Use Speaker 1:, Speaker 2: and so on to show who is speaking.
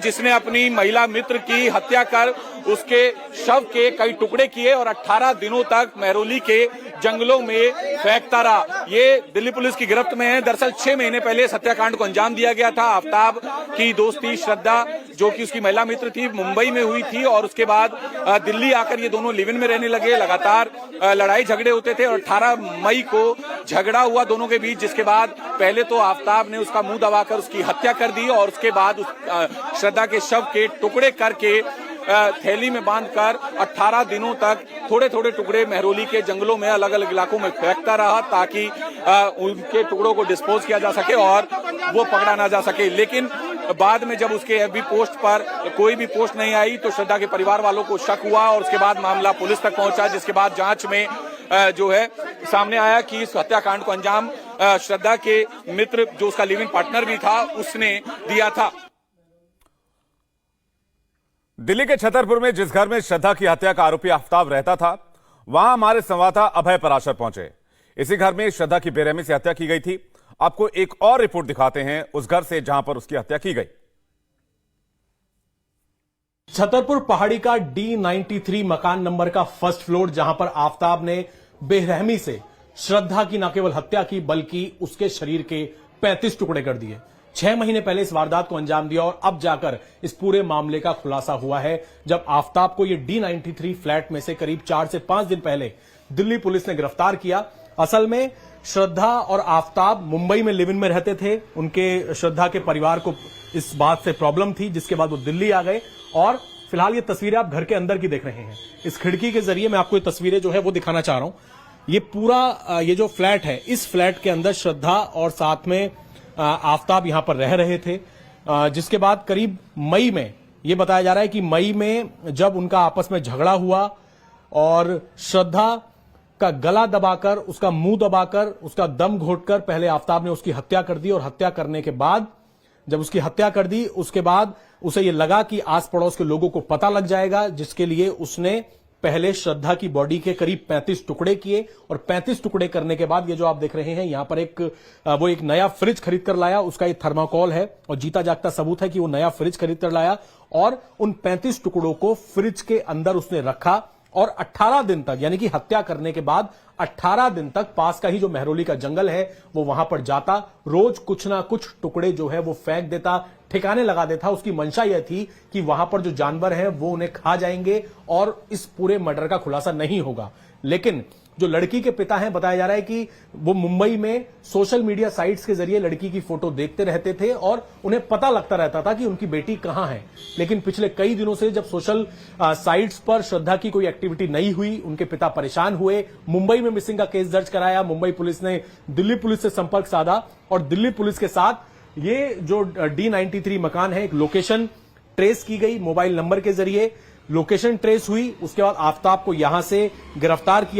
Speaker 1: जिसने अपनी महिला मित्र की हत्या कर उसके शव के कई टुकड़े किए और 18 दिनों तक महरौली के जंगलों में फेंकता रहा। ये दिल्ली पुलिस की गिरफ्त में है। दरअसल 6 महीने पहले इस हत्याकांड को अंजाम दिया गया था। आफ्ताब की दोस्ती श्रद्धा, जो कि उसकी महिला मित्र थी, मुंबई में हुई थी और उसके बाद दिल्ली आकर ये दोनों लिव इन में रहने लगे। लगातार लड़ाई झगड़े होते थे और 18 मई को झगड़ा हुआ दोनों के बीच, जिसके बाद पहले तो आफ्ताब ने उसका मुंह दबाकर उसकी हत्या कर दी और उसके बाद श्रद्धा के शव के टुकड़े करके थैली में बांधकर 18 दिनों तक थोड़े थोड़े टुकड़े महरौली के जंगलों में अलग अलग इलाकों में फेंकता रहा ताकि उनके टुकड़ों को डिस्पोज किया जा सके और वो पकड़ा ना जा सके। लेकिन बाद में जब उसके एफबी पोस्ट पर कोई भी पोस्ट नहीं आई तो श्रद्धा के परिवार वालों को शक हुआ और उसके बाद मामला पुलिस तक पहुंचा, जिसके बाद जांच में जो है सामने आया कि इस हत्याकांड को अंजाम श्रद्धा के मित्र, जो उसका लिव इन पार्टनर भी था, उसने दिया था।
Speaker 2: दिल्ली के छतरपुर में जिस घर में श्रद्धा की हत्या का आरोपी आफ्ताब रहता था, वहां हमारे संवाददाता अभय पराशर पहुंचे। इसी घर में श्रद्धा की बेरहमी से हत्या की गई थी। आपको एक और रिपोर्ट दिखाते हैं उस घर से जहां पर उसकी हत्या की गई।
Speaker 3: छतरपुर पहाड़ी का D93 मकान नंबर का फर्स्ट फ्लोर, जहां पर आफ्ताब ने बेरहमी से श्रद्धा की न केवल हत्या की बल्कि उसके शरीर के 35 टुकड़े कर दिए। 6 महीने पहले इस वारदात को अंजाम दिया और अब जाकर इस पूरे मामले का खुलासा हुआ है, जब आफ्ताब को यह D93 फ्लैट में से करीब 4 से 5 दिन पहले दिल्ली पुलिस ने गिरफ्तार किया। असल में श्रद्धा और आफ्ताब मुंबई में लिव इन में रहते थे। उनके श्रद्धा के परिवार को इस बात से प्रॉब्लम थी, जिसके बाद वो दिल्ली आ गए और फिलहाल ये तस्वीरें आप घर के अंदर की देख रहे हैं। इस खिड़की के जरिए मैं आपको ये तस्वीरें जो है वो दिखाना चाह रहा हूं। ये पूरा ये जो फ्लैट है, इस फ्लैट के अंदर श्रद्धा और साथ में आफ्ताब यहां पर रह रहे थे, जिसके बाद करीब मई में यह बताया जा रहा है कि मई में जब उनका आपस में झगड़ा हुआ और श्रद्धा का गला दबाकर, उसका मुंह दबाकर, उसका दम घोटकर पहले आफ्ताब ने उसकी हत्या कर दी और हत्या करने के बाद जब उसकी हत्या कर दी उसके बाद उसे यह लगा कि आस पड़ोस के लोगों को पता लग जाएगा, जिसके लिए उसने पहले श्रद्धा की बॉडी के करीब 35 टुकड़े किए और 35 टुकड़े करने के बाद ये जो आप देख रहे हैं यहां पर वो एक नया फ्रिज खरीद कर लाया। उसका ये थर्माकोल है और जीता जागता सबूत है कि वो नया फ्रिज खरीद कर लाया और उन 35 टुकड़ों को फ्रिज के अंदर उसने रखा और 18 दिन तक, यानी कि हत्या करने के बाद 18 दिन तक पास का ही जो महरौली का जंगल है वो वहां पर जाता, रोज कुछ ना कुछ टुकड़े जो है वो फेंक देता, ठिकाने लगा देता। उसकी मंशा यह थी कि वहां पर जो जानवर हैं वो उन्हें खा जाएंगे और इस पूरे मर्डर का खुलासा नहीं होगा। लेकिन जो लड़की के पिता हैं, बताया जा रहा है कि वो मुंबई में सोशल मीडिया साइट्स के जरिए लड़की की फोटो देखते रहते थे और उन्हें पता लगता रहता था कि उनकी बेटी कहां है। लेकिन पिछले कई दिनों से जब सोशल साइट्स पर श्रद्धा की कोई एक्टिविटी नहीं हुई, उनके पिता परेशान हुए, मुंबई में मिसिंग का केस दर्ज कराया। मुंबई पुलिस ने दिल्ली पुलिस से संपर्क साधा और दिल्ली पुलिस के साथ ये जो D93 मकान है, एक लोकेशन ट्रेस की गई, मोबाइल नंबर के जरिए लोकेशन ट्रेस हुई। उसके बाद आफ्ताब को यहां से गिरफ्तार किया।